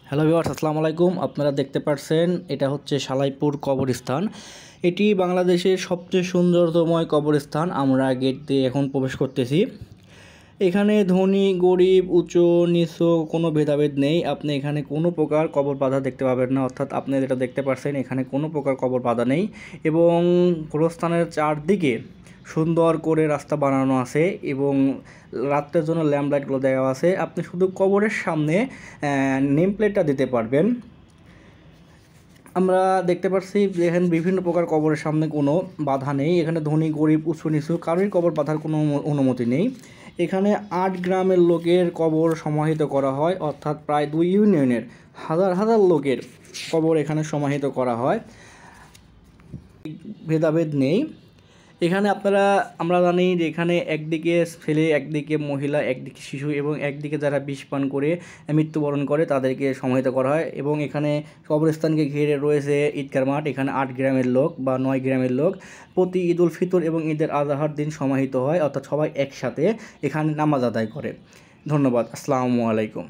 Hello viewers, আসসালামু আলাইকুম। আপনারা দেখতে পাচ্ছেন এটা হচ্ছে সালাইপুর কবরস্থান। এটি বাংলাদেশের সবচেয়ে সৌন্দর্যময় কবরস্থান। আমরা গেট দিয়ে এখন প্রবেশ করতেছি। এখানে ধনী গরিব উঁচু নিচু কোনো ভেদাভেদ নেই। আপনি এখানে কোনো প্রকার কবর বাঁধা দেখতে পাবেন না, অর্থাৎ আপনি যেটা দেখতে পাচ্ছেন এখানে কোনো প্রকার কবর বাঁধা নেই এবং গোরস্থানের চারদিকে সুন্দর করে রাস্তা বানানো আছে এবং রাত্রের জন্য ল্যাম্প লাইটগুলো দেওয়া আছে। আপনি শুধু কবরের সামনে নেম প্লেটটা দিতে পারবেন। আমরা দেখতে পাচ্ছি যে এখানে বিভিন্ন প্রকার কবরের সামনে কোনো বাধা নেই। এখানে ধনী গরিব উঁচু নিচু কারোরই কবর বাঁধার কোনো অনুমতি নেই। এখানে ৮ গ্রামের লোকের কবর সমাহিত করা হয়, অর্থাৎ প্রায় ২ ইউনিয়নের হাজার হাজার লোকের কবর এখানে সমাহিত করা হয়। ভেদাভেদ নেই এখানে। আমরা জানি যে এখানে একদিকে ছেলে, একদিকে মহিলা, একদিকে শিশু এবং একদিকে যারা বিষ পান করে মৃত্যুবরণ করে তাদেরকে সমাহিত করা হয় এবং এখানে কবরস্থানকে ঘিরে রয়েছে ঈদগাহ মাঠ। এখানে ৮ গ্রামের লোক বা ৯ গ্রামের লোক প্রতি ঈদ উল ফিতর এবং ঈদের আজহার দিন সমাহিত হয়, অর্থাৎ সবাই একসাথে এখানে নামাজ আদায় করে। ধন্যবাদ। আসসালামু আলাইকুম।